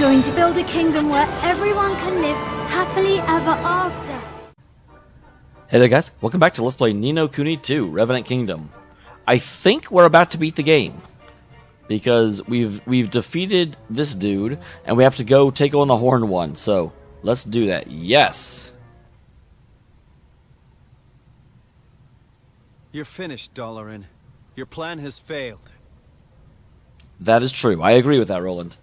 going to build a kingdom where everyone can live happily ever after. Hey there guys, welcome back to Let's Play Ni no Kuni 2, Revenant Kingdom. I think we're about to beat the game. Because we've defeated this dude, and we have to go take on the horn one, so let's do that. Yes! You're finished, Dalaran. Your plan has failed. That is true. I agree with that, Roland.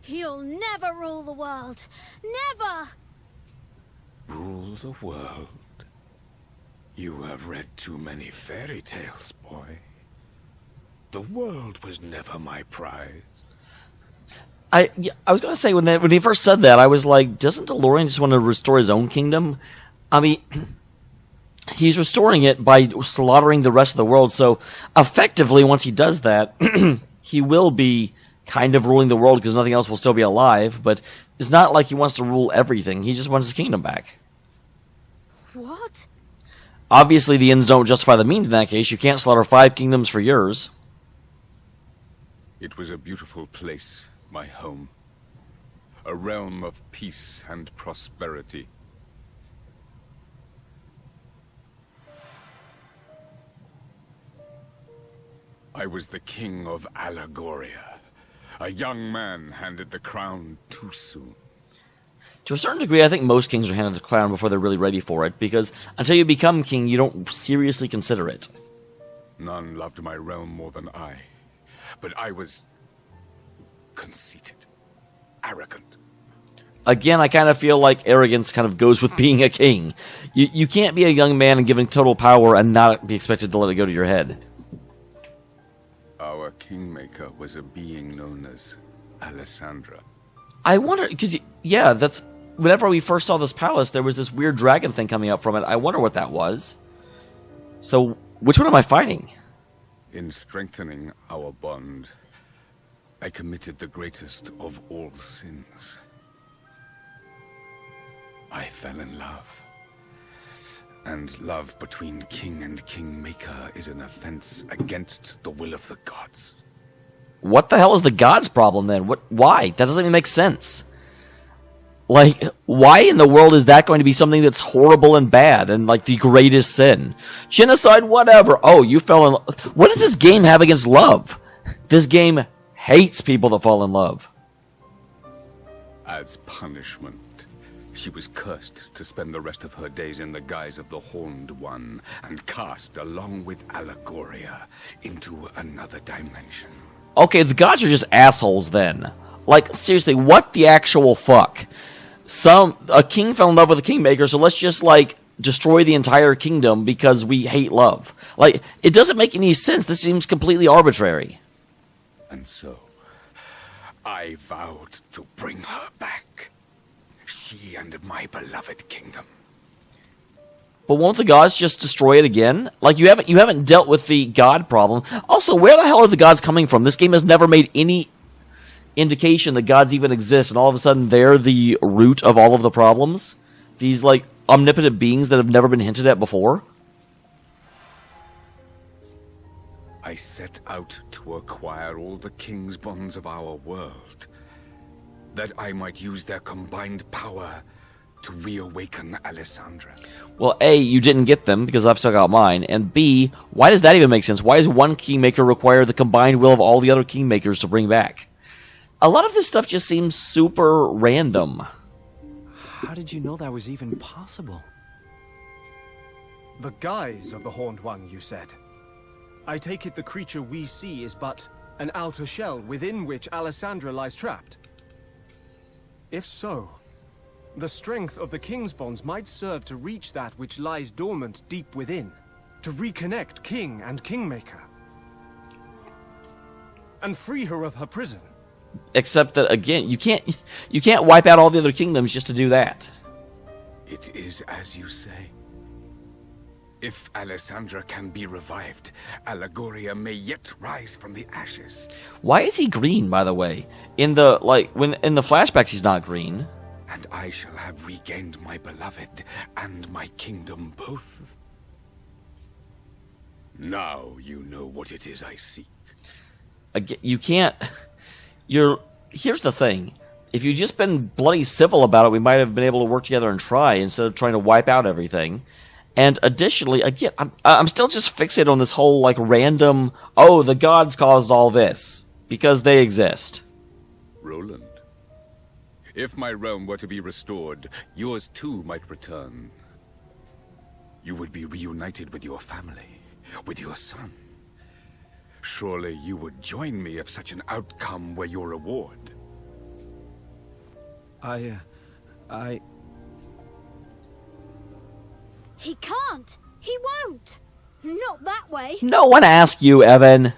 You'll never rule the world. Never! Rule the world? You have read too many fairy tales, boy. The world was never my prize. I was going to say, when he first said that, I was like, doesn't DeLorean just want to restore his own kingdom? I mean, he's restoring it by slaughtering the rest of the world, so effectively, once he does that, he will be kind of ruling the world because nothing else will still be alive, but it's not like he wants to rule everything. He just wants his kingdom back. What? Obviously, the ends don't justify the means in that case. You can't slaughter 5 kingdoms for yours. It was a beautiful place, my home. A realm of peace and prosperity. I was the king of Allegoria. A young man handed the crown too soon. To a certain degree, I think most kings are handed the crown before they're really ready for it, because until you become king, you don't seriously consider it. None loved my realm more than I. But I was conceited, arrogant. Again, I kind of feel like arrogance kind of goes with being a king. You can't be a young man and given total power and not be expected to let it go to your head. Our kingmaker was a being known as Alessandra. I wonder, because, yeah, that's... Whenever we first saw this palace, there was this weird dragon thing coming up from it. I wonder what that was. So, which one am I fighting? In strengthening our bond, I committed the greatest of all sins. I fell in love. And love between king and kingmaker is an offense against the will of the gods. What the hell is the gods' problem then? Why? That doesn't even make sense. Like, why in the world is that going to be something that's horrible and bad and like the greatest sin? Genocide, whatever. Oh, you fell in love. What does this game have against love? This game hates people that fall in love. As punishment, she was cursed to spend the rest of her days in the guise of the Horned One and cast along with Allegoria into another dimension. Okay, the gods are just assholes then. Like, seriously, what the actual fuck? A king fell in love with a kingmaker, so let's just, like, destroy the entire kingdom because we hate love. Like, it doesn't make any sense. This seems completely arbitrary. And so, I vowed to bring her back. She and my beloved kingdom. But won't the gods just destroy it again? Like, you haven't dealt with the god problem. Also, where the hell are the gods coming from? This game has never made any indication that gods even exist, and all of a sudden they're the root of all of the problems? These, like, omnipotent beings that have never been hinted at before? I set out to acquire all the king's bonds of our world, that I might use their combined power to reawaken Alessandra. Well, A, you didn't get them, because I've still got mine, and B, why does that even make sense? Why does one kingmaker require the combined will of all the other kingmakers to bring back? A lot of this stuff just seems super random. How did you know that was even possible? The guise of the Horned One, you said. I take it the creature we see is but an outer shell within which Alessandra lies trapped. If so, the strength of the king's bonds might serve to reach that which lies dormant deep within, to reconnect king and kingmaker, and free her of her prison. Except that, again, you can't wipe out all the other kingdoms just to do that. It is as you say. If Alessandra can be revived, Allegoria may yet rise from the ashes. Why is he green, by the way? In the flashbacks, he's not green. And I shall have regained my beloved and my kingdom both. Now you know what it is I seek. You can't... Here's the thing. if you'd just been bloody civil about it, we might have been able to work together and try instead of trying to wipe out everything. And additionally, again, I'm still just fixated on this whole like random, oh, the gods caused all this because they exist. Roland, if my realm were to be restored, yours too might return. You would be reunited with your family, with your son. Surely you would join me if such an outcome were your reward. He can't. He won't. Not that way. No one asked you, Evan.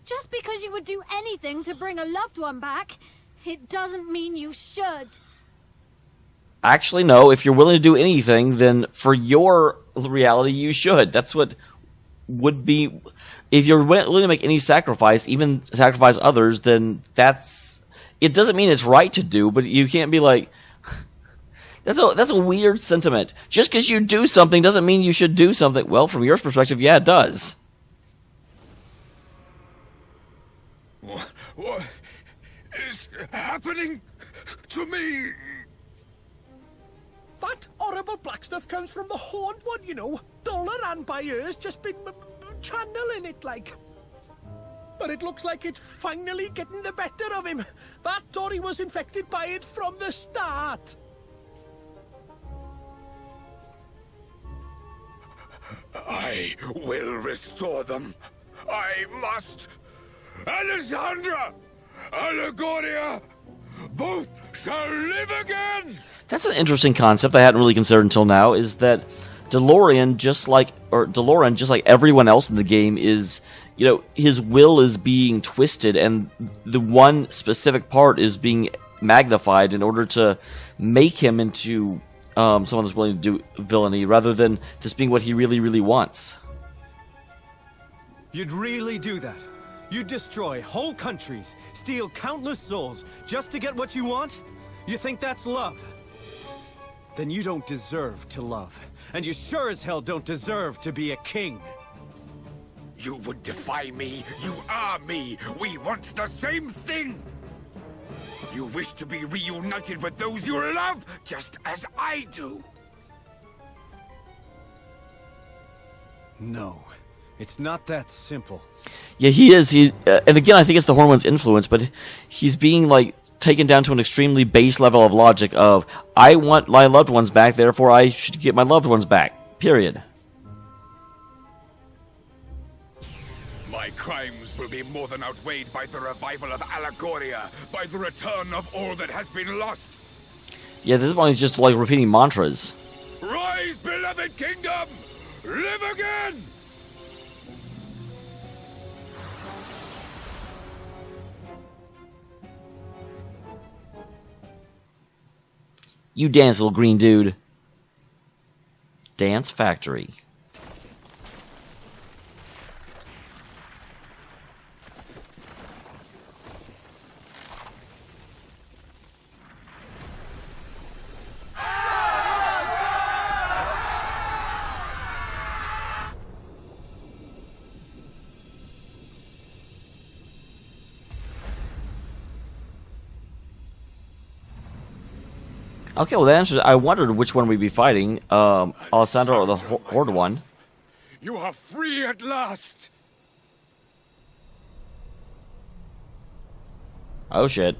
Just because you would do anything to bring a loved one back, it doesn't mean you should. Actually, no. If you're willing to do anything, then for your reality, you should. That's what would be... If you're willing to make any sacrifice, even sacrifice others, then that's... It doesn't mean it's right to do, but you can't be like... That's a weird sentiment. Just because you do something doesn't mean you should do something. Well, from your perspective, yeah, it does. What is happening to me? That horrible black stuff comes from the Horned One, you know. Dollar by ears just been channeling it like. But it looks like it's finally getting the better of him. That Dory was infected by it from the start. I will restore them. I must. Alessandra! Allegoria! Both shall live again! That's an interesting concept I hadn't really considered until now, is that Delorean, just like everyone else in the game, is, you know, his will is being twisted, and the one specific part is being magnified in order to make him into someone that's willing to do villainy, rather than this being what he really, really wants. You'd really do that? You'd destroy whole countries, steal countless souls, just to get what you want? You think that's love? Then you don't deserve to love. And you sure as hell don't deserve to be a king. You would defy me. You are me. We want the same thing. You wish to be reunited with those you love, just as I do. No, it's not that simple. Yeah, he is. And again, I think it's the Horned One's influence, but he's being like taken down to an extremely base level of logic of, I want my loved ones back, therefore I should get my loved ones back. Period. My crimes will be more than outweighed by the revival of Allegoria, by the return of all that has been lost. Yeah, this one is just like repeating mantras. Rise, beloved kingdom! Live again! You dance, little green dude. Dance Factory. Okay, well, the answer is, I wondered which one we'd be fighting, Alessandra or the Horde one. You are free at last! Oh, shit.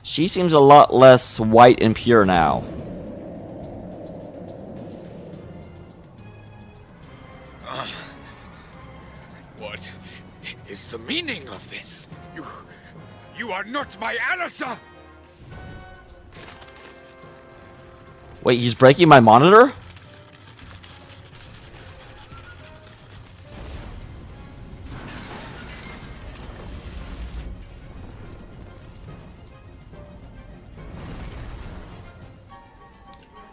She seems a lot less white and pure now. What is the meaning of this? You are not my Alissa! Wait, he's breaking my monitor?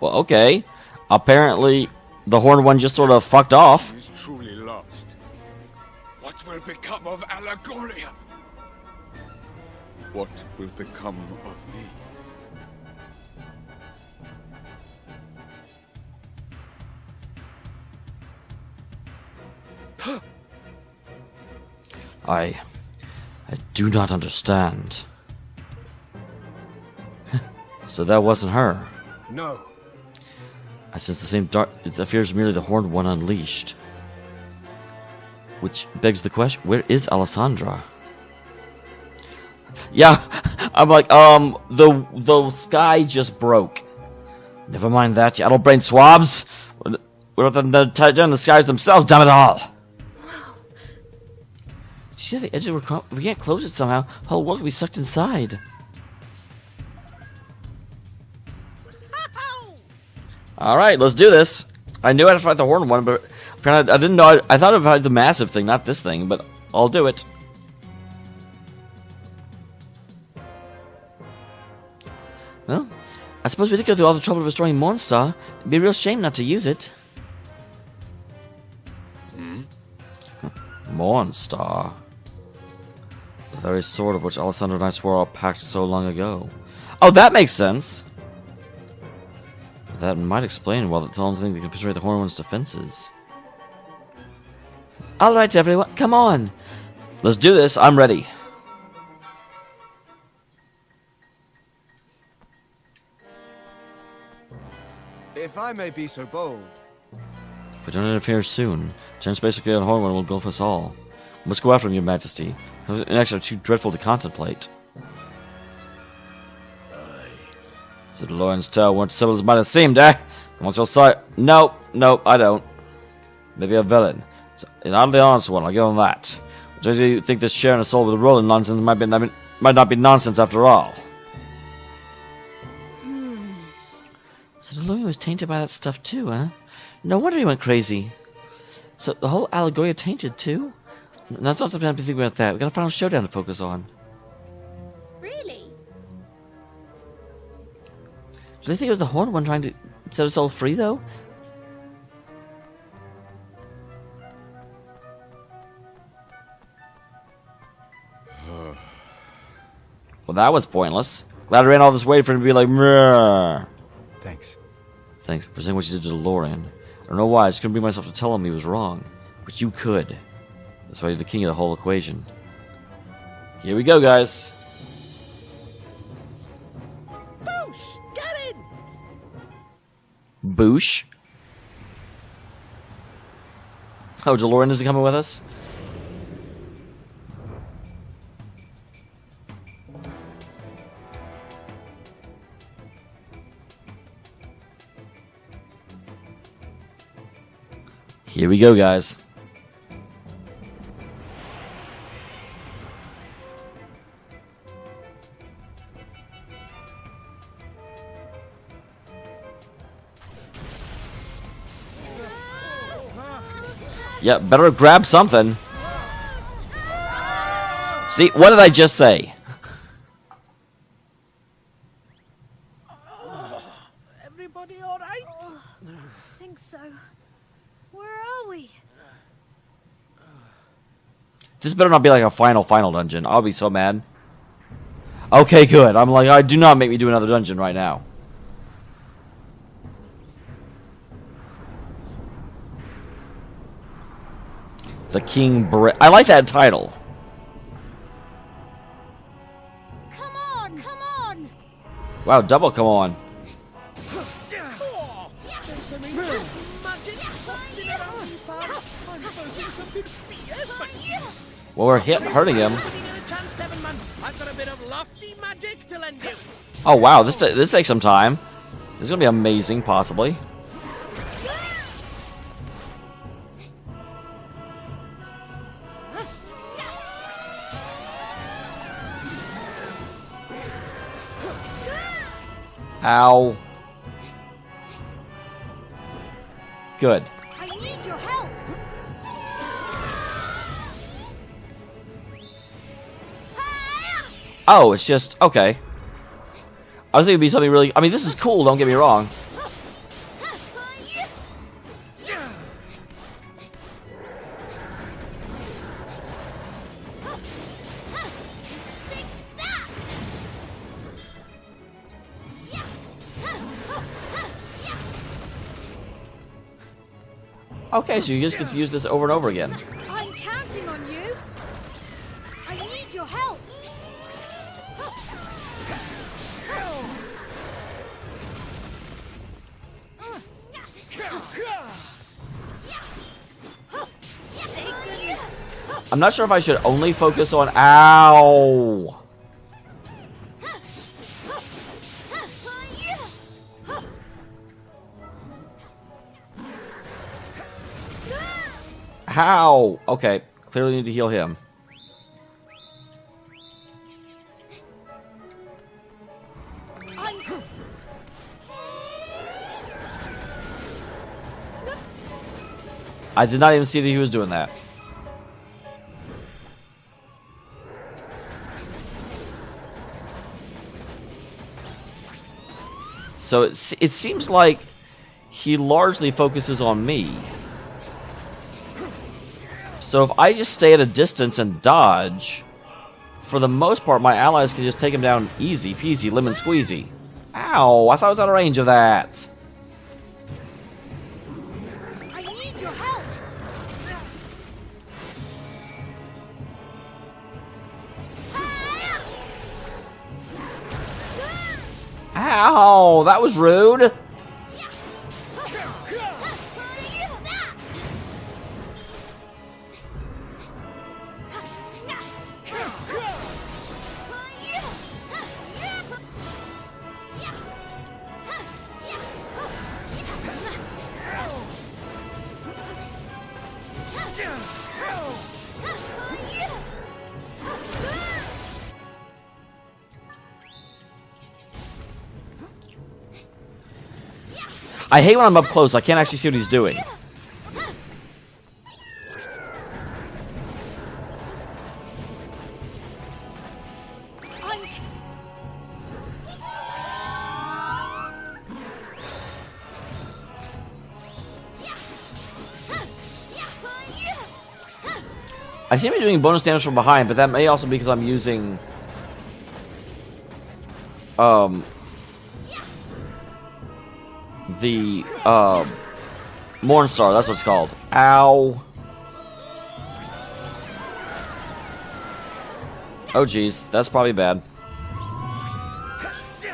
Well, okay. Apparently, the Horned One just sort of fucked off. She is truly lost. What will become of Allegoria? What will become of me? I do not understand. So that wasn't her. No. I sense the same dark. It appears merely the Horned One unleashed. Which begs the question: where is Alessandra? Yeah, I'm like, the sky just broke. Never mind that, you addle-brain swabs. We're not down the skies themselves, damn it all. Did you have the edge of if we can't close it somehow, the whole world will be sucked inside. Alright, let's do this. I knew I had to fight the Horned One, but apparently I didn't know. I thought about the massive thing, not this thing, but I'll do it. Well, I suppose we did go through all the trouble of restoring Mornstar. It'd be a real shame not to use it. Mornstar. The very sword of which Alessandro and I swore our pact so long ago. Oh, that makes sense. That might explain why the only thing that can penetrate the Horned One's defenses. Alright, everyone, come on. Let's do this. I'm ready. If I may be so bold. If we don't interfere soon, Gen Space Brigade and Horned One will engulf us all. We must go after him, Your Majesty. An action too dreadful to contemplate. So the Lawrence Tale weren't simple as it might have seemed, eh? Once you'll sight. Nope, I don't. Maybe a villain. An oddly honest one, I'll give him that. Which makes you think this sharing a soul with the rolling nonsense might not be nonsense after all. So the lawyer was tainted by that stuff too, huh? No wonder he went crazy. So the whole Allegoria tainted too? No, it's not something to think about that. We got a final showdown to focus on. Really? Do they think it was the Horned One trying to set us all free, though? Well, that was pointless. Glad I ran all this way for him to be like, meh. Thanks. Thanks for saying what you did to DeLorean. I don't know why, I just couldn't bring myself to tell him he was wrong. But you could. That's why you're the king of the whole equation. Here we go, guys. Boosh! Get in! Boosh. Oh, DeLorean isn't coming with us? Here we go, guys. Yeah, better grab something. See, what did I just say? Everybody all right? I think so. Where are we? This better not be like a final dungeon. I'll be so mad. Okay, good. I'm like, do not make me do another dungeon right now. The King I like that title. Come on, come on! Wow, double come on. Oh, there's some ancient magic wafting around these parts. I'm buzzing something fierce, but Well, we're hurting him. Giving it a chance, 7 man. I've got a bit of lofty magic to lend you. Oh wow, this takes some time. This is gonna be amazing, possibly. Ow. Good. I need your help! Oh, it's just okay. I was thinking it'd be something really. I mean, this is cool. Don't get me wrong. Take that! Okay, so you just get to use this over and over again. I'm counting on you. I'm not sure if I should only focus on... Ow! How? Okay, clearly need to heal him. I did not even see that he was doing that. So it seems like he largely focuses on me. So if I just stay at a distance and dodge, for the most part, my allies can just take him down easy peasy, lemon squeezy. Ow, I thought I was out of range of that. I need your help. Ow, that was rude. I hate when I'm up close. I can't actually see what he's doing. I seem to be doing bonus damage from behind, but that may also be because I'm using... the Mornstar, that's what it's called. Ow. Oh geez, that's probably bad. I've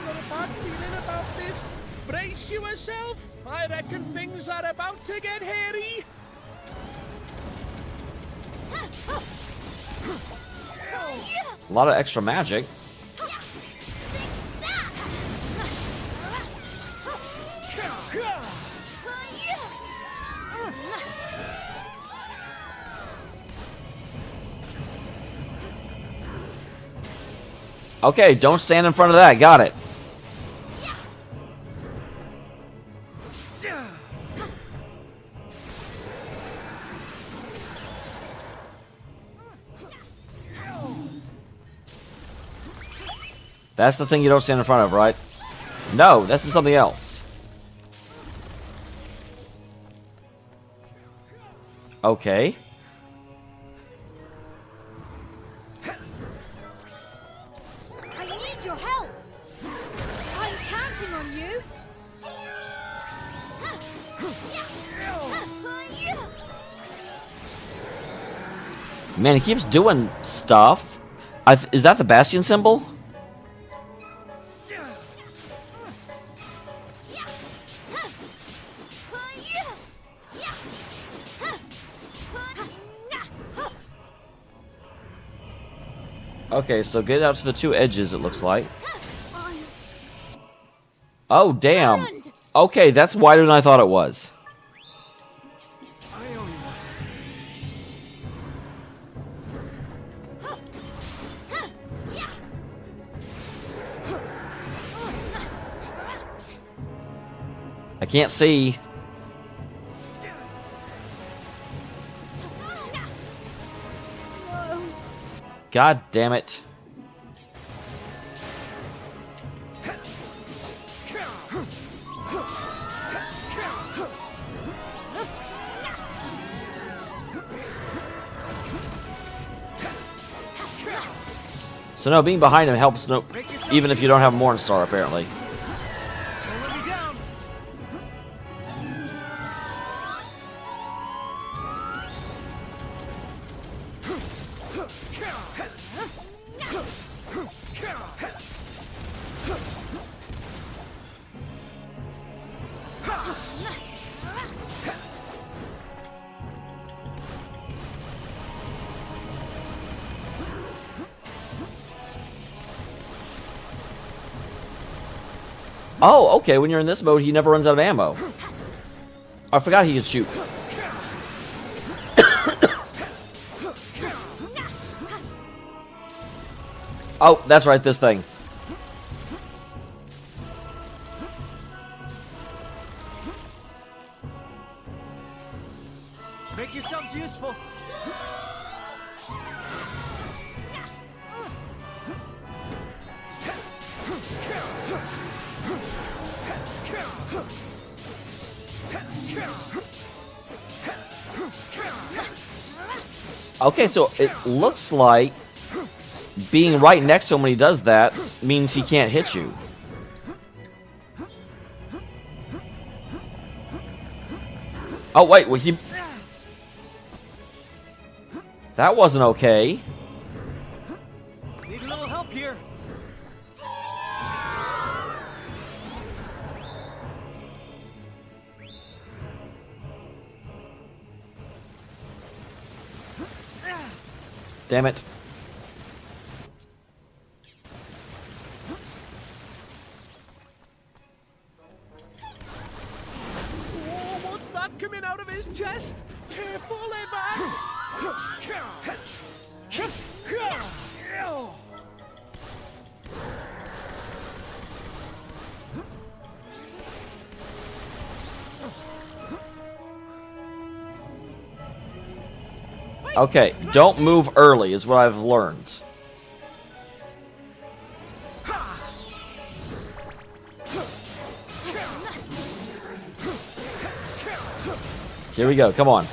got a bad feeling about this. Brace yourself. I reckon things are about to get hairy. A lot of extra magic. Okay, don't stand in front of that. Got it. That's the thing you don't stand in front of, right? No, this is something else. Okay. I need your help. I'm counting on you. Man, he keeps doing stuff. Is that the Bastion symbol? Okay, so get out to the two edges, it looks like. Oh, damn. Okay, that's wider than I thought it was. I can't see. God damn it. So no, being behind him helps no, even if you don't have Mornstar, apparently. Oh, okay, when you're in this mode, he never runs out of ammo. I forgot he could shoot. Oh, that's right, this thing. Make yourselves useful. Okay, so it looks like being right next to him when he does that means he can't hit you. Oh, wait, well, he... That wasn't okay. Need a little help here. Damn it. Oh, what's that coming out of his chest? Careful, Evan! Okay, don't move early is what I've learned. Here we go, come on.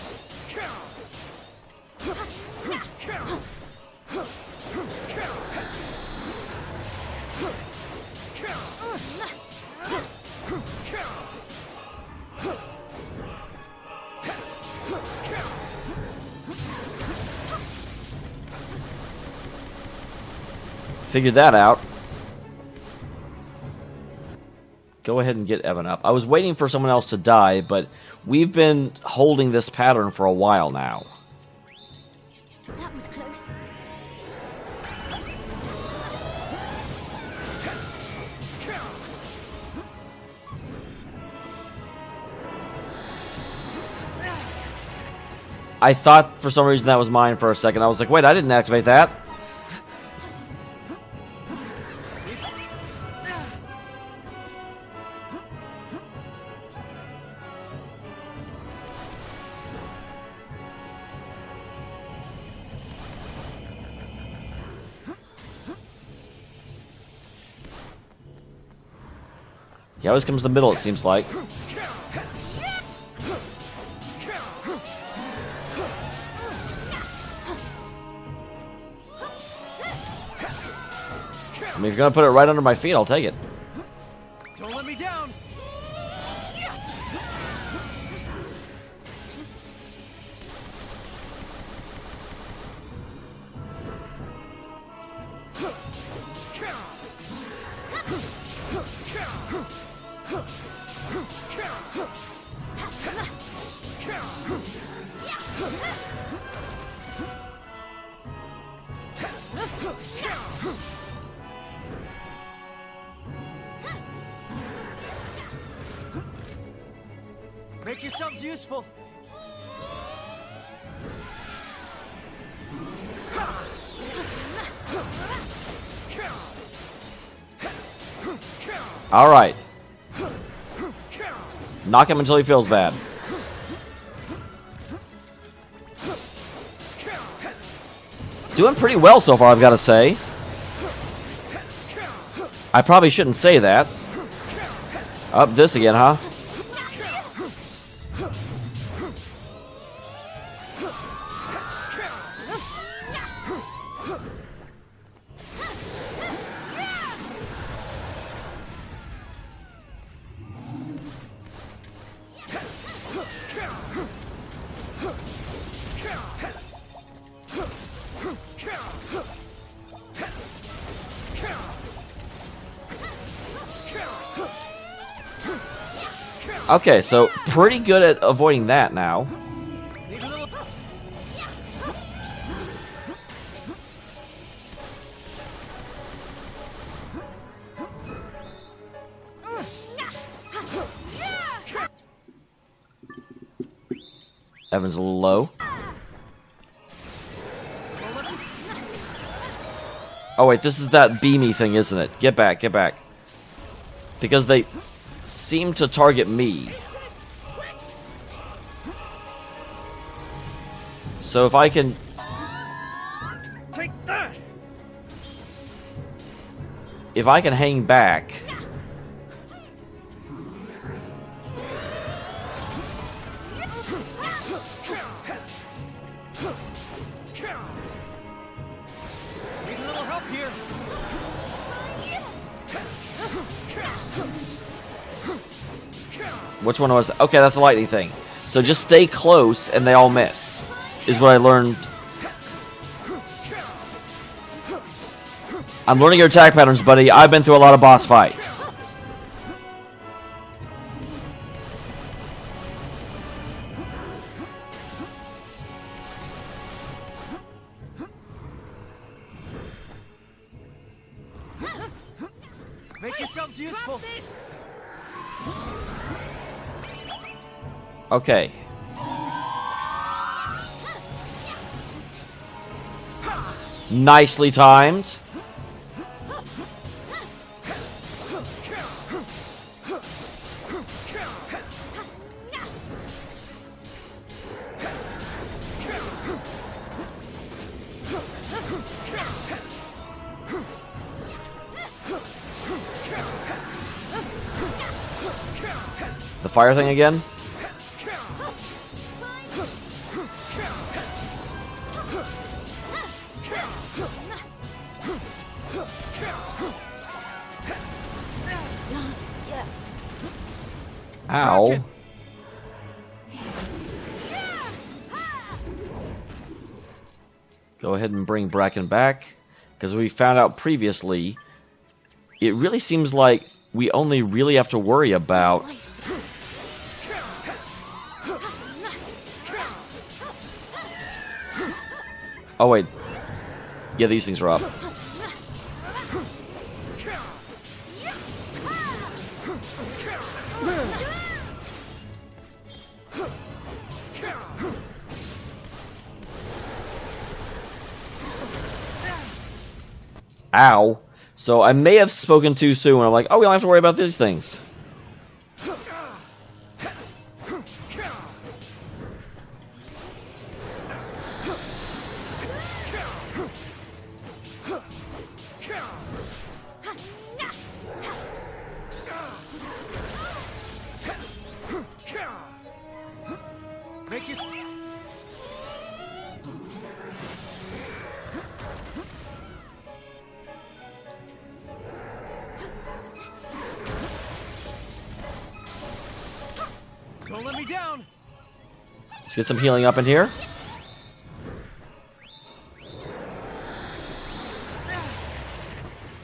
Figured that out. Go ahead and get Evan up. I was waiting for someone else to die, but we've been holding this pattern for a while now. That was close. I thought for some reason that was mine for a second. I was like, wait, I didn't activate that. He always comes to the middle, it seems like. I mean, if you're gonna put it right under my feet, I'll take it. Don't let me down. Make yourselves useful. All right. Knock him until he feels bad. Doing pretty well so far, I've got to say. I probably shouldn't say that. Up this again, huh? Okay, so pretty good at avoiding that now. Evan's a little low. Oh wait, this is that beamy thing, isn't it? Get back, get back. Because they seem to target me. So if I can... Take that! If I can hang back... Need a little help here. Which one was... Okay, that's the lightning thing. So just stay close and they all miss. Is what I learned. I'm learning your attack patterns, buddy. I've been through a lot of boss fights. Make yourselves useful. Okay. Nicely timed. The fire thing again? Ow. Go ahead and bring Bracken back. Because we found out previously, it really seems like we only really have to worry about... Oh wait. Yeah, these things are up. Ow. So I may have spoken too soon when I'm like, oh, we don't have to worry about these things. Make your... Don't let me down. Let's get some healing up in here.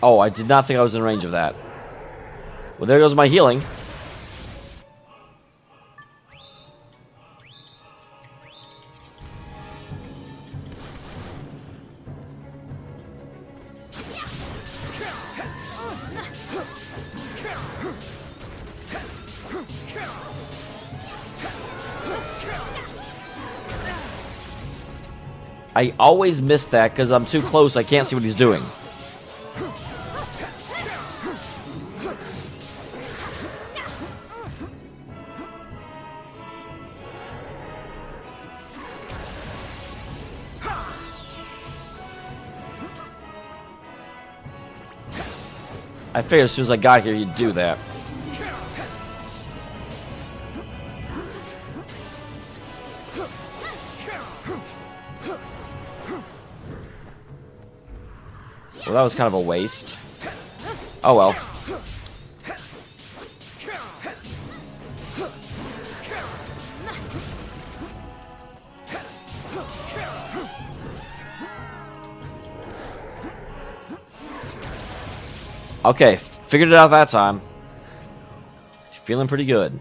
Oh, I did not think I was in range of that. Well, there goes my healing. I always miss that because I'm too close. I can't see what he's doing. I figured as soon as I got here, you'd do that. Well, that was kind of a waste. Oh well. Okay, figured it out that time. Feeling pretty good.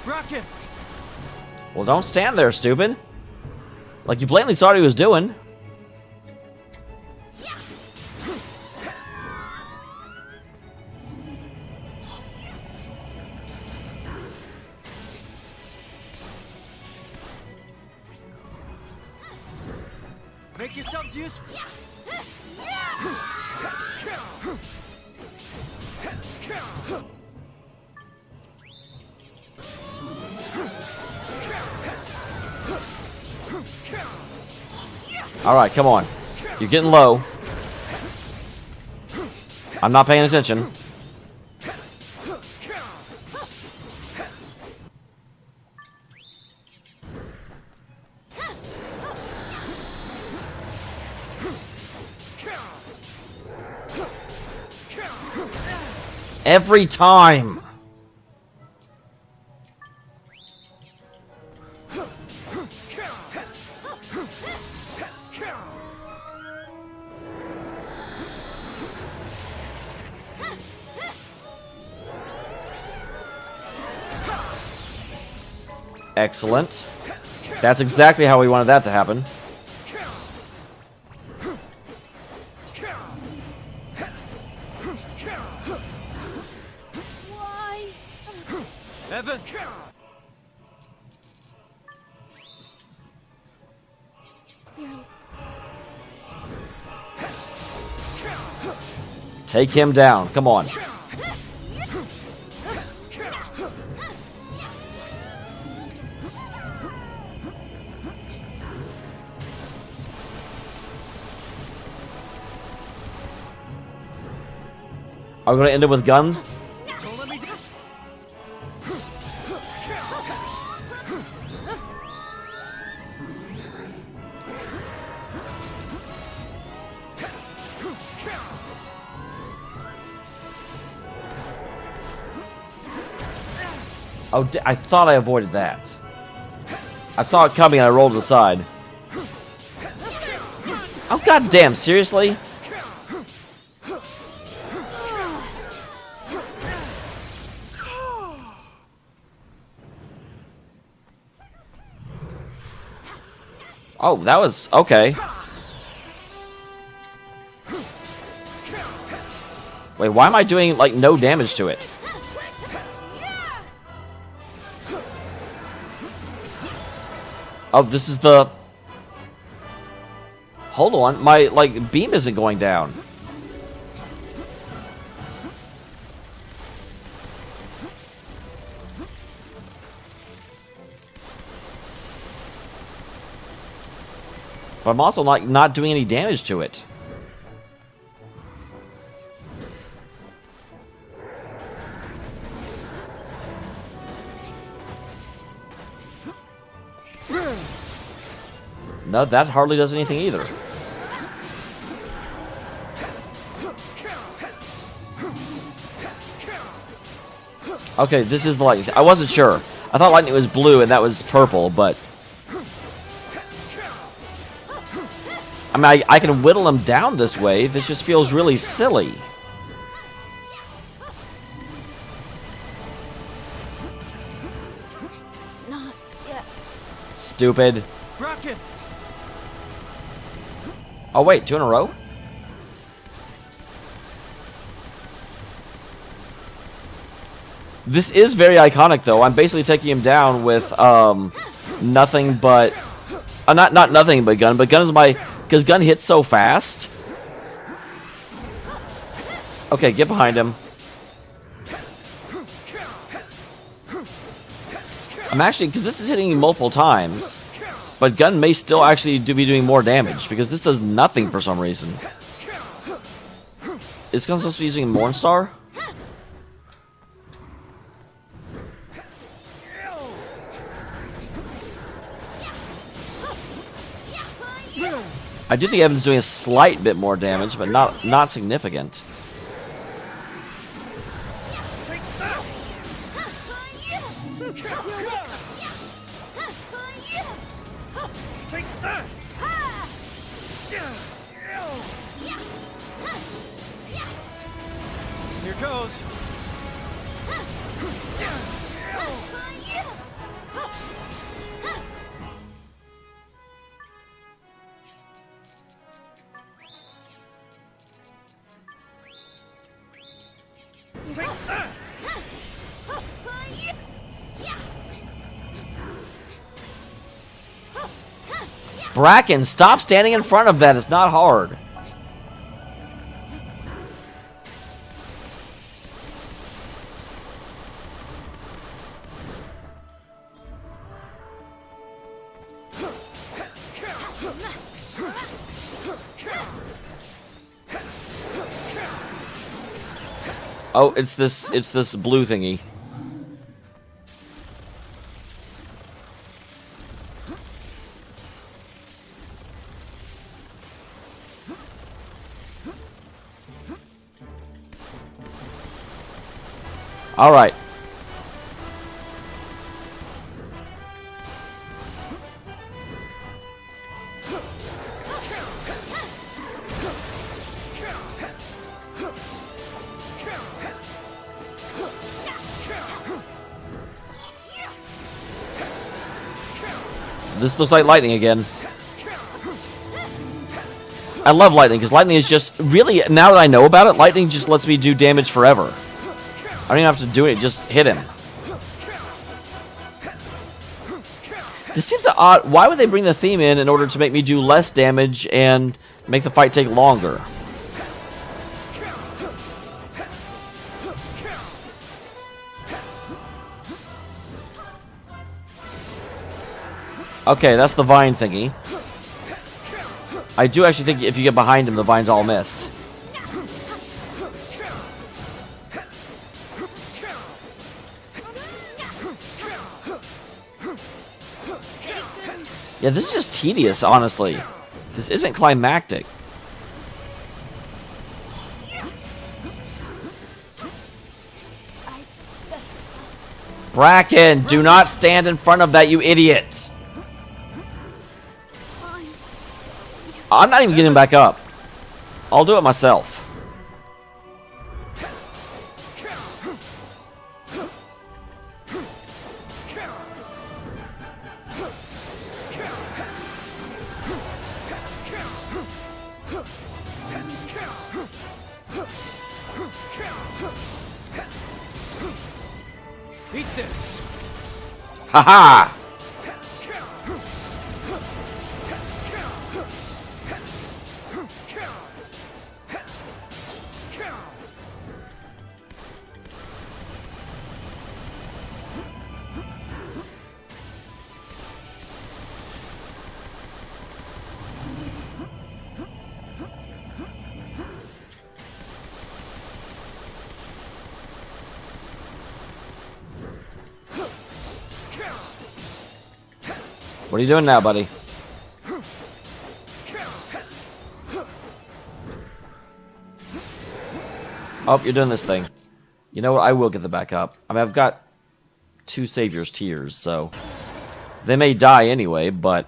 Bracken! Well, don't stand there, stupid. Like, you blatantly saw what he was doing. Make yourselves useful. Alright, come on. You're getting low. I'm not paying attention. Every time. Excellent. That's exactly how we wanted that to happen. Why? Evan! Take him down. Come on. Are we going to end it with gun? Don't let me down! Oh, I thought I avoided that. I saw it coming and I rolled to the side. Oh, goddamn, seriously? Oh, that was okay. Wait, why am I doing, like, no damage to it? Oh, this is the... Hold on, my, like, beam isn't going down. But I'm also not doing any damage to it. No, that hardly does anything either. Okay, this is the lightning. I wasn't sure. I thought lightning was blue and that was purple, but... I mean, I can whittle him down this way. This just feels really silly. Not yet. Stupid. Bracken! Oh, wait, 2 in a row? This is very iconic, though. I'm basically taking him down with nothing but... not nothing but gun, but gun is my... Because gun hits so fast. Okay, get behind him. I'm actually... Because this is hitting you multiple times. But gun may still actually be doing more damage. Because this does nothing for some reason. Is gun supposed to be using Mornstar? I do think Evan's doing a slight bit more damage, but not significant. Here goes. Bracken, stop standing in front of that. It's not hard. Oh, it's this blue thingy. All right. This looks like lightning again. I love lightning because lightning is just really, now that I know about it, lightning just lets me do damage forever. I don't even have to do it, just hit him. This seems odd. Why would they bring the theme in order to make me do less damage and make the fight take longer? Okay, that's the vine thingy. I do actually think if you get behind him, the vines all miss. Yeah, this is just tedious, honestly. This isn't climactic. Bracken, do not stand in front of that, you idiot! I'm not even getting back up. I'll do it myself. Eat this. Haha! What are you doing now, buddy? Oh, you're doing this thing. You know what? I will get the back up. I mean, I've got 2 Savior's Tears, so they may die anyway, but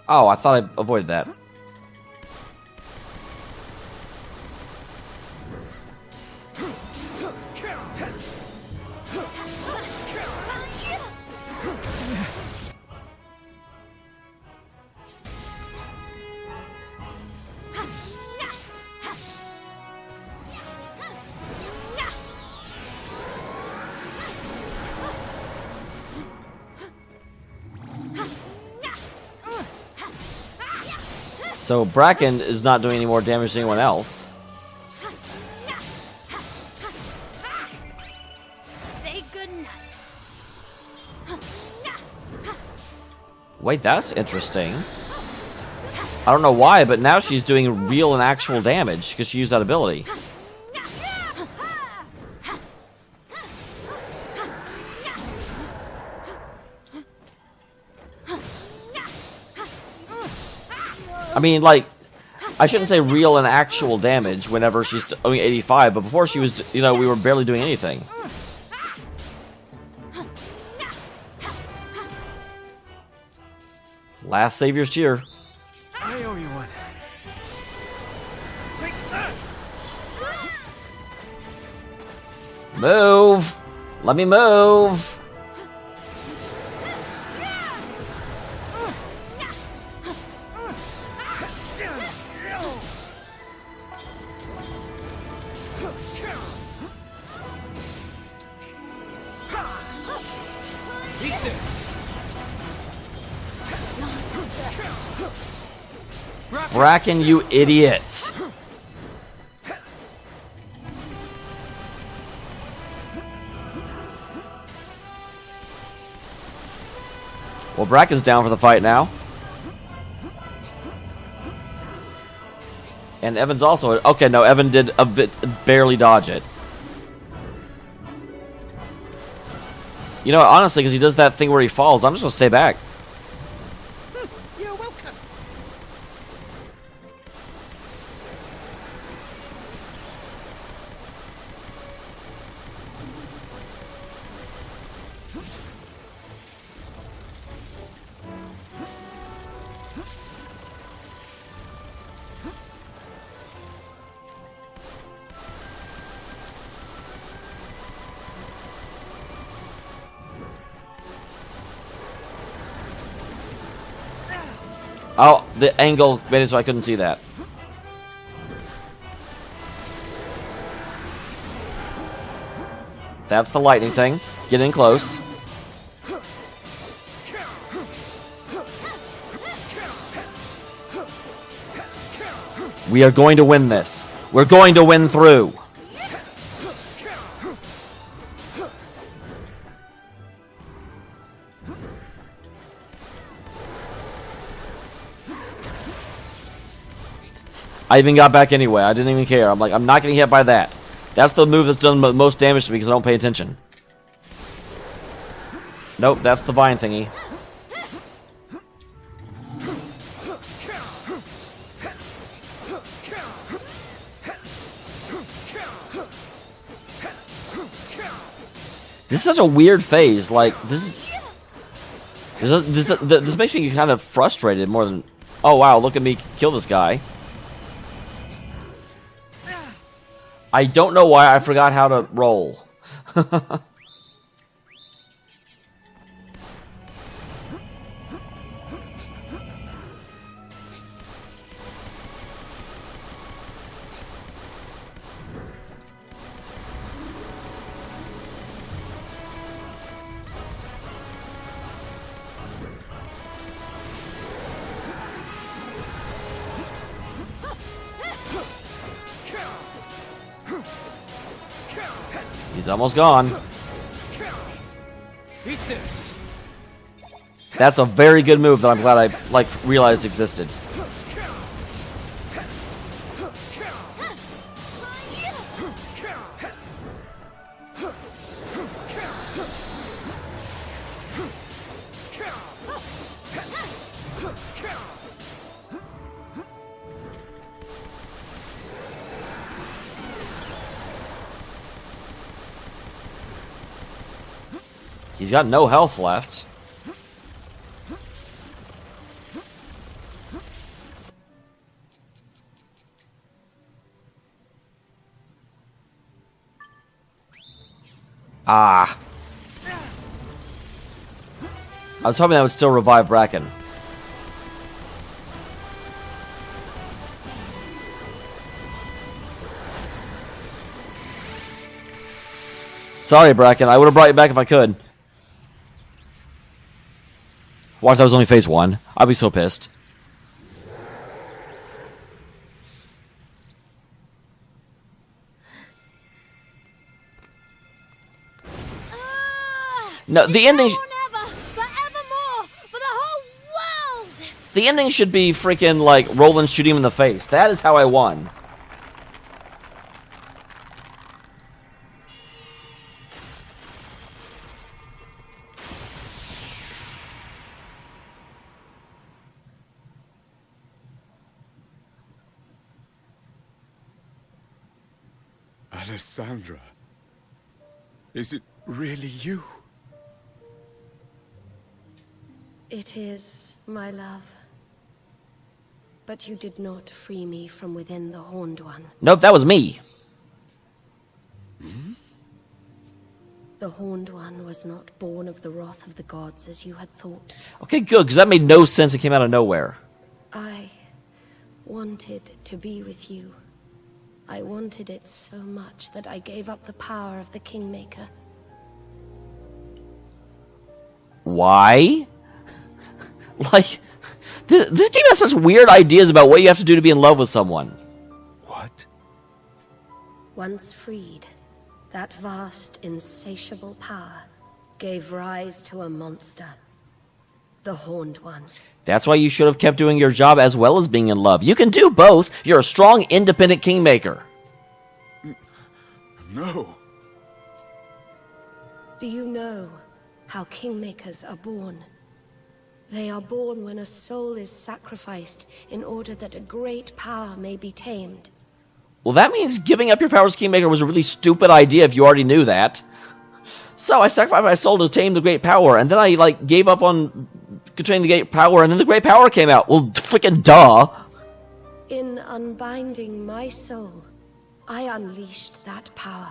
oh, I thought I avoided that. So Bracken is not doing any more damage to anyone else. Say goodnight. Wait, that's interesting. I don't know why, but now she's doing real and actual damage because she used that ability. I mean, like, I shouldn't say real and actual damage whenever she's only 85, but before she was, you know, we were barely doing anything. Last Savior's Tear. I owe you one. Take that! Move! Let me move! Eat this! Bracken, you idiot! Well, Bracken's down for the fight now. And Evan's also... Okay, no, Evan did a bit... barely dodge it. You know, honestly, because he does that thing where he falls, I'm just going to stay back. You're welcome. Oh, the angle made it so I couldn't see that. That's the lightning thing. Get in close. We are going to win this. We're going to win through. I even got back anyway. I didn't even care. I'm like, I'm not getting hit by that. That's the move that's done the most damage to me because I don't pay attention. Nope, that's the vine thingy. This is such a weird phase. Like, this makes me kind of frustrated more than... Oh, wow, look at me kill this guy. I don't know why I forgot how to roll. He's almost gone. Eat this! That's a very good move that I'm glad I realized existed. He's got no health left. Ah. I was hoping that would still revive Bracken. Sorry, Bracken. I would have brought you back if I could. Watch, that was only phase 1. I'd be so pissed. No, the ending... Forever, forevermore, for the whole world! The ending should be freaking like Roland shooting him in the face. That is how I won. Alessandra, is it really you? It is, my love. But you did not free me from within the Horned One. Nope, that was me. The Horned One was not born of the wrath of the gods as you had thought. Okay, good, because that made no sense. It came out of nowhere. I wanted to be with you. I wanted it so much that I gave up the power of the Kingmaker. Why? Like, this game has such weird ideas about what you have to do to be in love with someone. What? Once freed, that vast, insatiable power gave rise to a monster. The Horned One. That's why you should have kept doing your job as well as being in love. You can do both. You're a strong, independent kingmaker. No. Do you know how kingmakers are born? They are born when a soul is sacrificed in order that a great power may be tamed. Well, that means giving up your power as kingmaker was a really stupid idea if you already knew that. So I sacrificed my soul to tame the great power, and then I, like, gave up on containing the great power, and then the great power came out. Well, freaking duh. In unbinding my soul, I unleashed that power.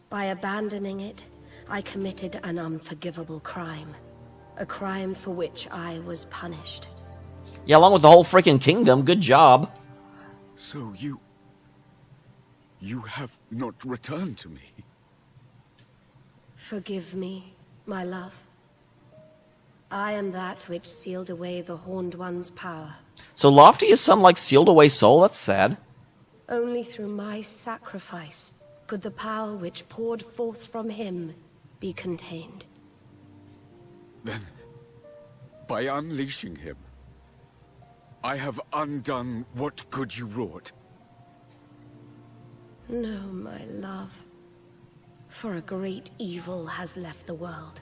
By abandoning it, I committed an unforgivable crime. A crime for which I was punished. Yeah, along with the whole freaking kingdom. Good job. So you have not returned to me. Forgive me, my love. I am that which sealed away the Horned One's power. So Lofty is some, like, sealed away soul? That's sad. Only through my sacrifice could the power which poured forth from him be contained. Then, by unleashing him, I have undone what good you wrought. No, my love. For a great evil has left the world.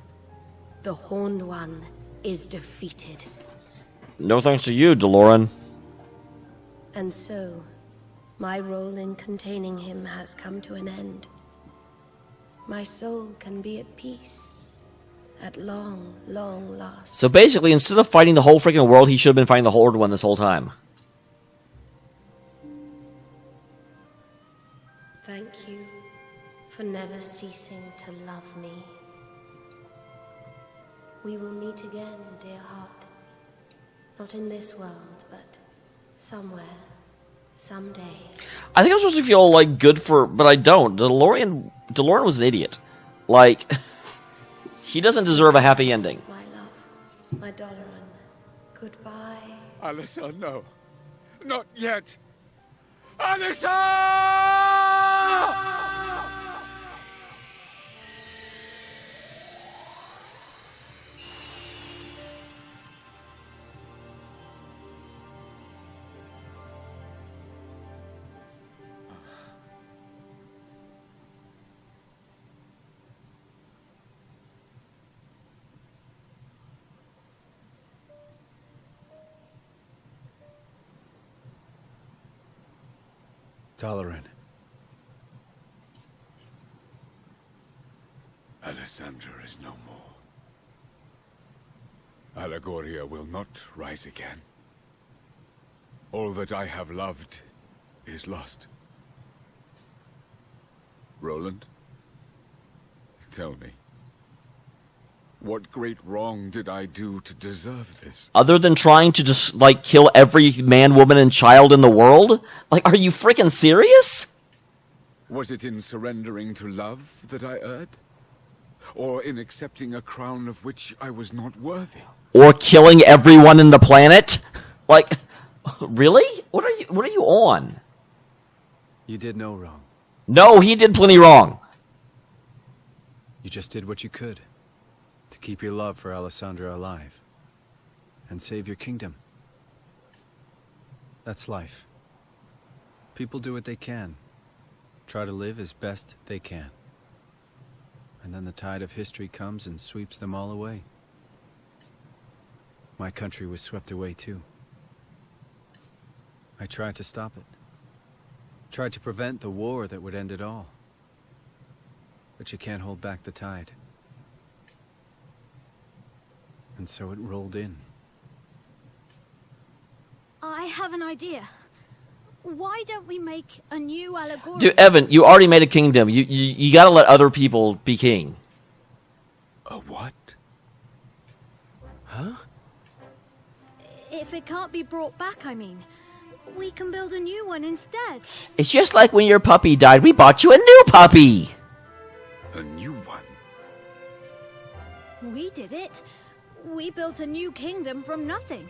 The Horned One is defeated. No thanks to you, DeLorean. And so, my role in containing him has come to an end. My soul can be at peace. At long, long last. So basically, instead of fighting the whole freaking world, he should have been fighting the Horned One this whole time. Thank you for never ceasing to love me. We will meet again, dear heart. Not in this world, but somewhere, someday. I think I'm supposed to feel, like, good for... But I don't. DeLorean was an idiot. Like... He doesn't deserve a happy ending. My love, my Doloran, goodbye. Alyssa, no. Not yet. Alyssa! Doloran. Alessandra is no more. Allegoria will not rise again. All that I have loved is lost. Roland, tell me, what great wrong did I do to deserve this? Other than trying to just, like, kill every man, woman, and child in the world? Like, are you freaking serious? Was it in surrendering to love that I erred? Or in accepting a crown of which I was not worthy? Or killing everyone in the planet? Like, really? What are you on? You did no wrong. No, he did plenty wrong. You just did what you could to keep your love for Alessandra alive and save your kingdom. That's life. People do what they can, try to live as best they can. And then the tide of history comes and sweeps them all away. My country was swept away too. I tried to stop it. Tried to prevent the war that would end it all. But you can't hold back the tide. And so it rolled in. I have an idea. Why don't we make a new allegory? Dude, Evan, you already made a kingdom. You gotta let other people be king. A what? Huh? If it can't be brought back, I mean. We can build a new one instead. It's just like when your puppy died, we bought you a new puppy. A new one? We did it. We built a new kingdom from nothing.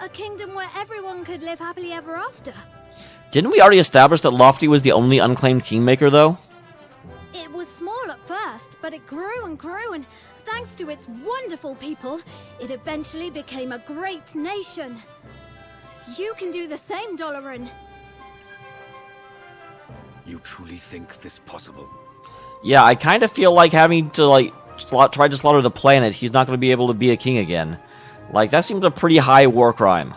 A kingdom where everyone could live happily ever after. Didn't we already establish that Lofty was the only unclaimed kingmaker, though? It was small at first, but it grew and grew, and thanks to its wonderful people, it eventually became a great nation. You can do the same, Doloran. You truly think this possible? Yeah, I kind of feel like having to, like, try to slaughter the planet, he's not going to be able to be a king again. Like, that seems a pretty high war crime.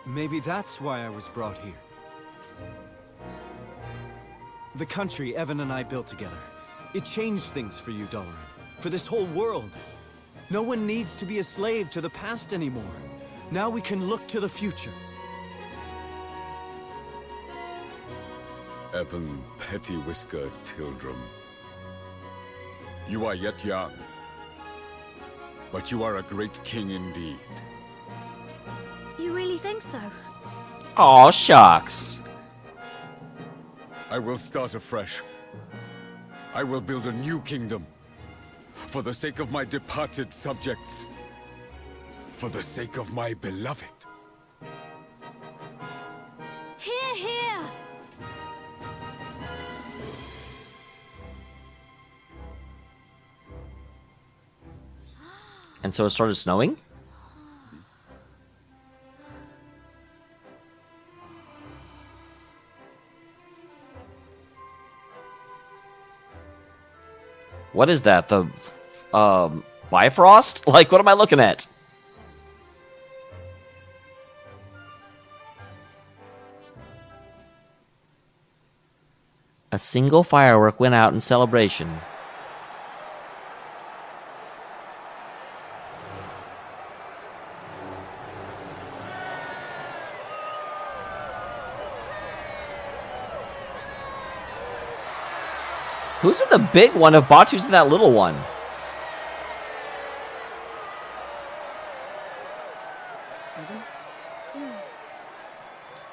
Maybe that's why I was brought here. The country Evan and I built together. It changed things for you, Doloran. For this whole world. No one needs to be a slave to the past anymore. Now we can look to the future. Evan Pettywhisker Tildrum. You are yet young, but you are a great king indeed. You really think so? Aw, shucks. I will start afresh. I will build a new kingdom. For the sake of my departed subjects. For the sake of my beloved. Hear, hear! And so it started snowing? What is that? The, Bifrost? Like, what am I looking at? A single firework went out in celebration. Who's in the big one if Batu's in that little one?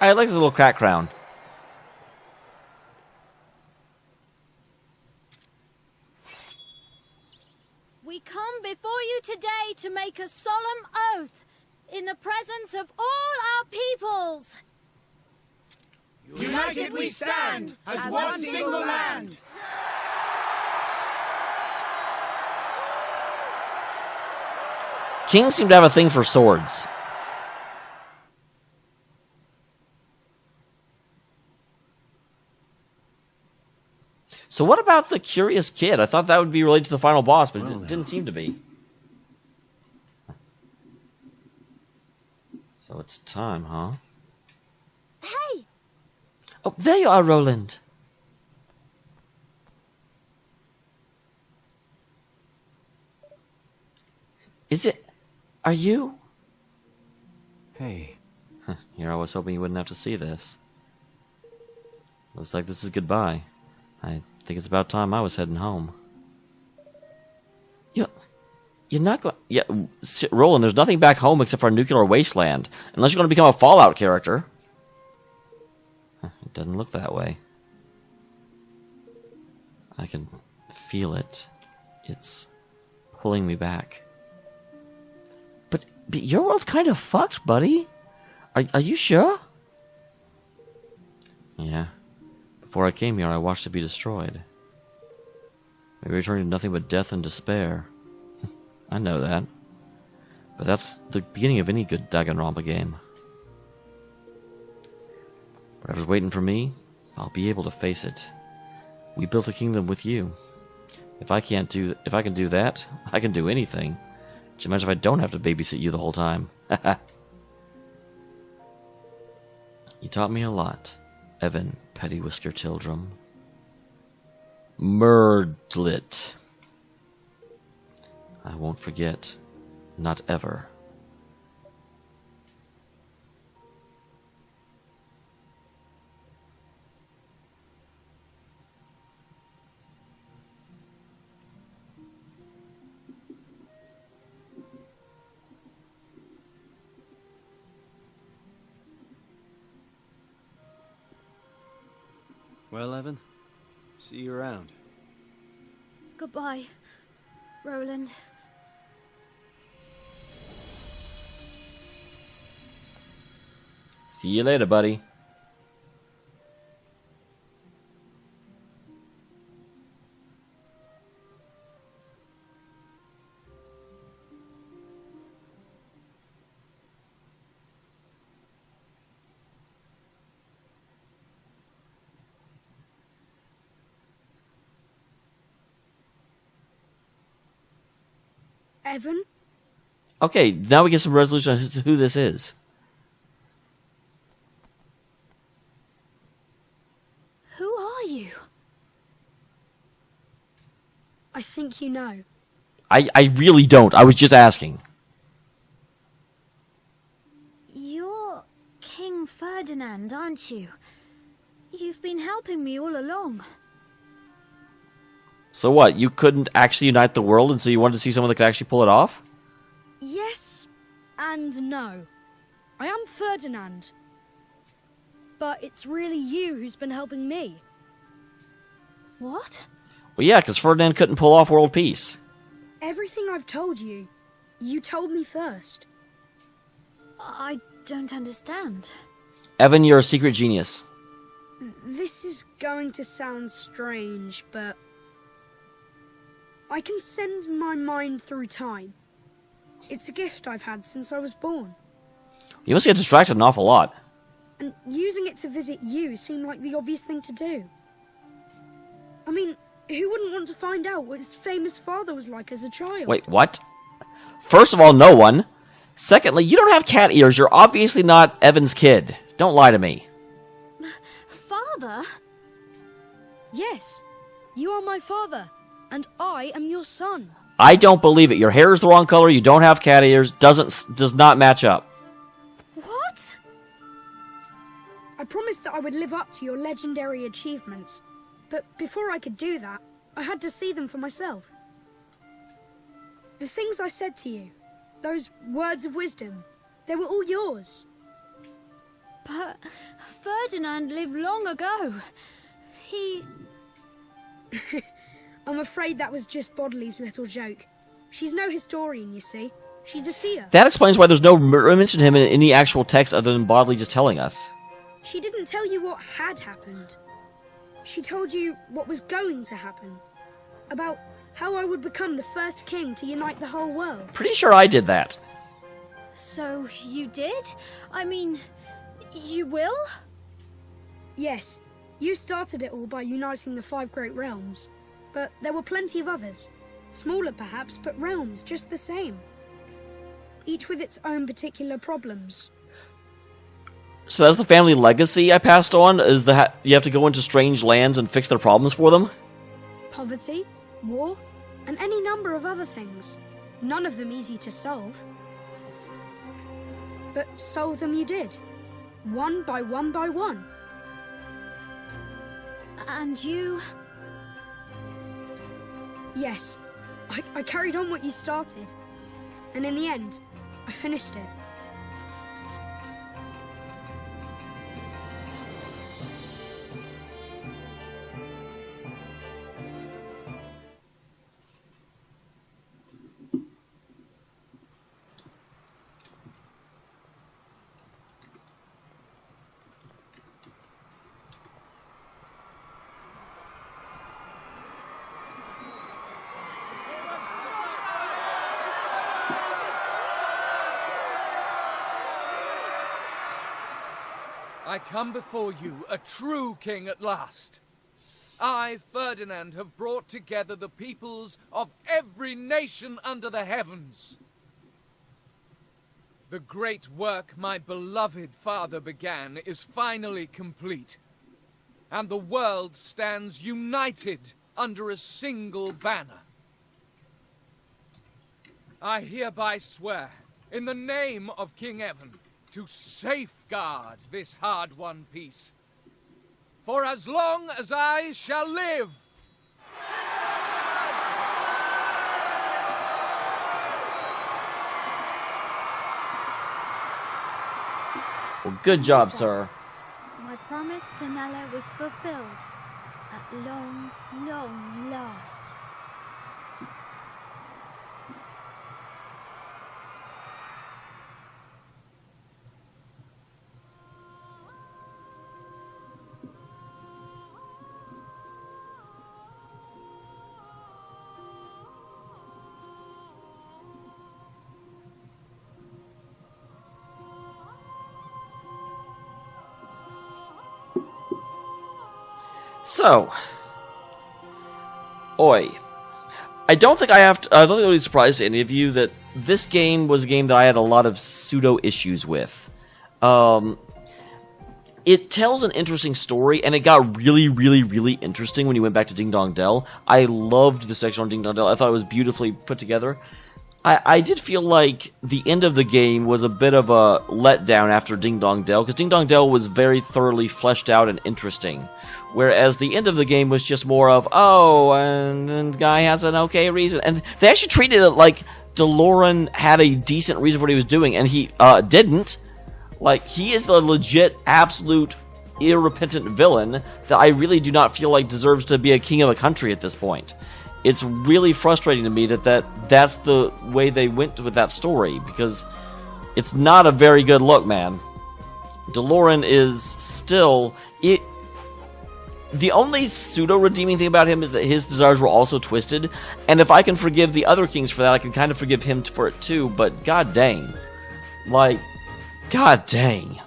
I like his little crack crown. We come before you today to make a solemn oath in the presence of all our peoples. United we stand as one single land. Kings seem to have a thing for swords. So what about the curious kid? I thought that would be related to the final boss, but it didn't seem to be. So it's time, huh? Hey! Oh, there you are, Roland. Is it... Are you? Hey. Here I was hoping you wouldn't have to see this. Looks like this is goodbye. I think it's about time I was heading home. You're not going... Yeah, Roland, there's nothing back home except for a nuclear wasteland. Unless you're going to become a Fallout character. It doesn't look that way. I can feel it. It's pulling me back. But your world's kind of fucked, buddy. Are you sure? Yeah. Before I came here, I watched it be destroyed. Maybe returning to nothing but death and despair. I know that. But that's the beginning of any good Danganronpa game. Whatever's waiting for me, I'll be able to face it. We built a kingdom with you. If I can do that, I can do anything. Just imagine if I don't have to babysit you the whole time. You taught me a lot, Evan Pettywhisker Tildrum. Murdlet. I won't forget. Not ever. Well, Evan, see you around. Goodbye, Roland. See you later, buddy. Evan? Okay, now we get some resolution as to who this is. Who are you? I think you know. I really don't. I was just asking. You're King Ferdinand, aren't you? You've been helping me all along. So what? You couldn't actually unite the world, and so you wanted to see someone that could actually pull it off? Yes and no. I am Ferdinand. But it's really you who's been helping me. What? Well, yeah, because Ferdinand couldn't pull off world peace. Everything I've told you, you told me first. I don't understand. Evan, you're a secret genius. This is going to sound strange, but I can send my mind through time. It's a gift I've had since I was born. You must get distracted an awful lot. And using it to visit you seemed like the obvious thing to do. I mean, who wouldn't want to find out what his famous father was like as a child? Wait, what? First of all, no one. Secondly, you don't have cat ears. You're obviously not Evan's kid. Don't lie to me. Father? Yes, you are my father, and I am your son. I don't believe it. Your hair is the wrong color. You don't have cat ears. Does not match up. What? I promised that I would live up to your legendary achievements. But before I could do that, I had to see them for myself. The things I said to you, those words of wisdom, they were all yours. But Ferdinand lived long ago. He... I'm afraid that was just Bodley's little joke. She's no historian, you see. She's a seer. That explains why there's no mention of him in any actual text other than Bodley just telling us. She didn't tell you what had happened. She told you what was going to happen. About how I would become the first king to unite the whole world. Pretty sure I did that. So you did? I mean, you will? Yes, you started it all by uniting the 5 great realms. But there were plenty of others. Smaller perhaps, but realms just the same. Each with its own particular problems. So that's the family legacy I passed on? Is you have to go into strange lands and fix their problems for them? Poverty, war, and any number of other things. None of them easy to solve. But solve them you did. One by one by one. And you... Yes, I carried on what you started. And in the end, I finished it. I come before you, a true king at last. I, Ferdinand, have brought together the peoples of every nation under the heavens. The great work my beloved father began is finally complete, and the world stands united under a single banner. I hereby swear, in the name of King Evan, to safeguard this hard-won peace, for as long as I shall live. Well, good job, sir. My promise to Nella was fulfilled at long, long last. So, Oi. I don't think I don't think it'll be a surprise to any of you that this game was a game that I had a lot of pseudo issues with. It tells an interesting story, and it got really, really, really interesting when you went back to Ding Dong Dell. I loved the section on Ding Dong Dell. I thought it was beautifully put together. I did feel like the end of the game was a bit of a letdown after Ding Dong Dell, because Ding Dong Dell was very thoroughly fleshed out and interesting. Whereas the end of the game was just more of, oh, and the guy has an okay reason. And they actually treated it like DeLorean had a decent reason for what he was doing, and he didn't. Like, he is a legit, absolute, irrepentant villain that I really do not feel like deserves to be a king of a country at this point. It's really frustrating to me that's the way they went with that story, because it's not a very good look, man. DeLorean is still... The only pseudo-redeeming thing about him is that his desires were also twisted, and if I can forgive the other kings for that, I can kind of forgive him for it too, but god dang. Like, god dang.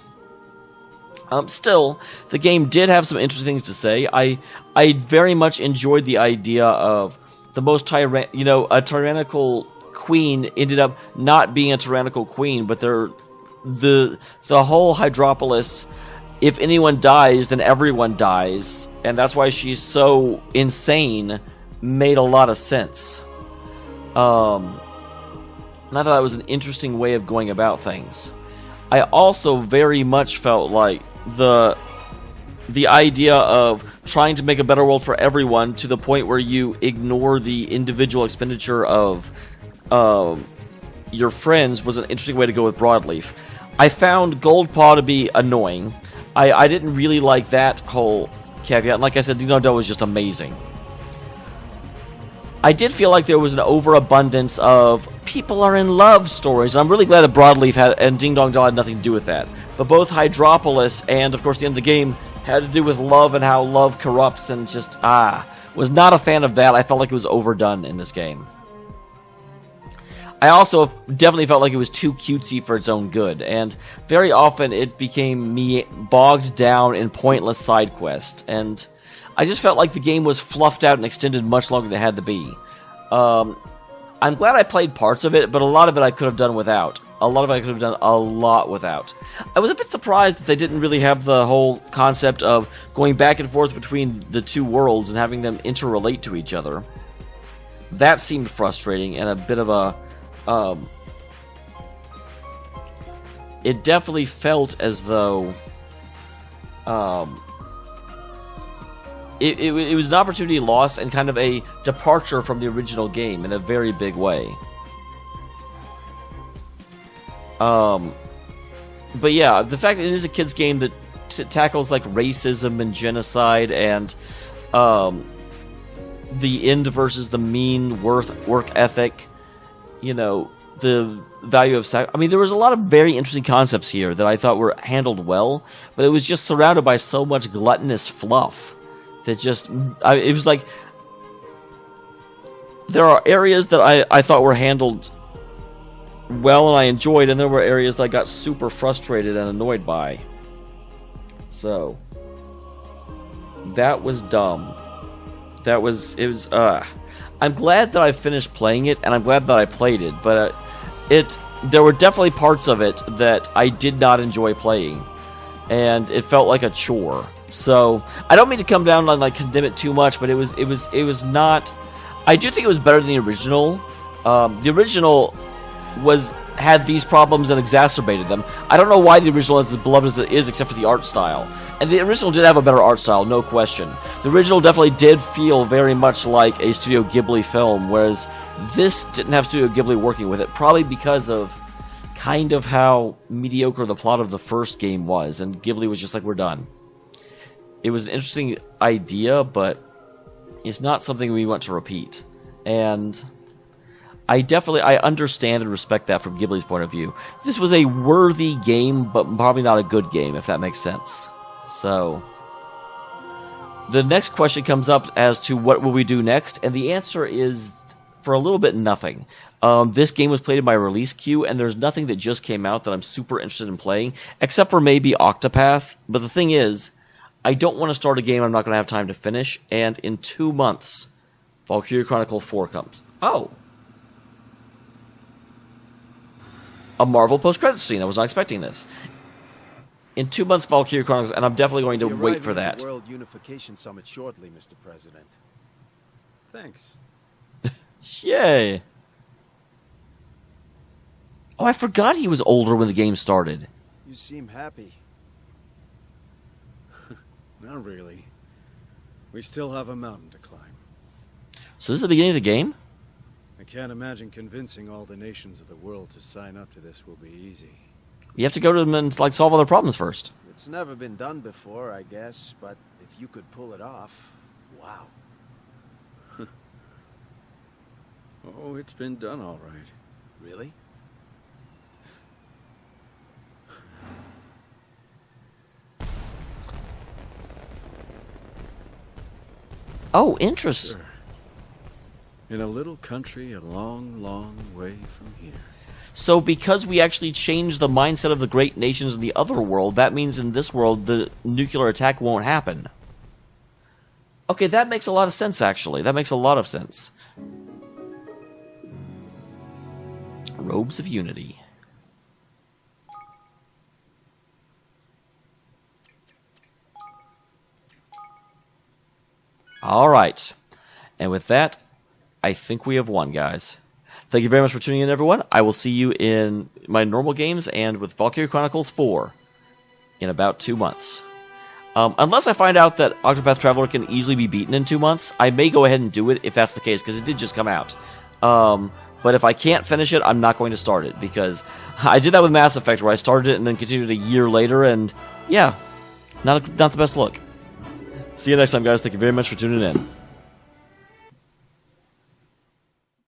Still, the game did have some interesting things to say. I very much enjoyed the idea of the most a tyrannical queen ended up not being a tyrannical queen, but the whole Hydropolis, if anyone dies, then everyone dies, and that's why she's so insane, made a lot of sense. And I thought that was an interesting way of going about things. I also very much felt like the idea of trying to make a better world for everyone to the point where you ignore the individual expenditure of your friends was an interesting way to go with Broadleaf. I found Goldpaw to be annoying. I didn't really like that whole caveat. And like I said, Ding Dong Dell was just amazing. I did feel like there was an overabundance of people are in love stories. And I'm really glad that Broadleaf and Ding Dong Dell had nothing to do with that. But both Hydropolis and, of course, the end of the game had to do with love and how love corrupts, and just, was not a fan of that. I felt like it was overdone in this game. I also definitely felt like it was too cutesy for its own good, and very often it became me bogged down in pointless side quests, and I just felt like the game was fluffed out and extended much longer than it had to be. I'm glad I played parts of it, but a lot of it I could have done without. A lot of it I could have done a lot without. I was a bit surprised that they didn't really have the whole concept of going back and forth between the two worlds and having them interrelate to each other. That seemed frustrating and a bit of a... it definitely felt as though it was an opportunity lost and kind of a departure from the original game in a very big way. But yeah, the fact that it is a kids game that tackles like racism and genocide and the end versus the mean work ethic, you know, the value of I mean, there was a lot of very interesting concepts here that I thought were handled well, but it was just surrounded by so much gluttonous fluff that just, it was like, there are areas that I thought were handled well and I enjoyed, and there were areas that I got super frustrated and annoyed by. So, that was dumb. I'm glad that I finished playing it, and I'm glad that I played it, but there were definitely parts of it that I did not enjoy playing, and it felt like a chore. So I don't mean to come down and like condemn it too much, but it was not. I do think it was better than the original. The original had these problems and exacerbated them. I don't know why the original is as beloved as it is, except for the art style. And the original did have a better art style, no question. The original definitely did feel very much like a Studio Ghibli film, whereas this didn't have Studio Ghibli working with it, probably because of kind of how mediocre the plot of the first game was, and Ghibli was just like, we're done. It was an interesting idea, but it's not something we want to repeat. And I understand and respect that from Ghibli's point of view. This was a worthy game, but probably not a good game, if that makes sense. So, the next question comes up as to what will we do next, and the answer is, for a little bit, nothing. This game was played in my release queue, and there's nothing that just came out that I'm super interested in playing, except for maybe Octopath. But the thing is, I don't want to start a game I'm not going to have time to finish, and in 2 months, Valkyria Chronicle 4 comes. Oh! A Marvel post-credits scene. I was not expecting this. In 2 months, Valkyria Chronicles, and I'm definitely going to wait for that. The World Unification Summit shortly, Mr. President. Thanks. Yay! Oh, I forgot he was older when the game started. You seem happy. Not really. We still have a mountain to climb. So this is the beginning of the game? I can't imagine convincing all the nations of the world to sign up to this will be easy. You have to go to them and like solve all their problems first. It's never been done before, I guess, but if you could pull it off, wow. Oh, it's been done all right. Really? Oh, interesting. Sure. In a little country a long, long way from here. So because we actually changed the mindset of the great nations in the other world, that means in this world the nuclear attack won't happen. Okay, that makes a lot of sense, actually. That makes a lot of sense. Robes of Unity. Alright. And with that, I think we have won, guys. Thank you very much for tuning in, everyone. I will see you in my normal games and with Valkyria Chronicles 4 in about 2 months. Unless I find out that Octopath Traveler can easily be beaten in 2 months, I may go ahead and do it if that's the case, because it did just come out. But if I can't finish it, I'm not going to start it, because I did that with Mass Effect, where I started it and then continued a year later, and yeah, not the best look. See you next time, guys. Thank you very much for tuning in.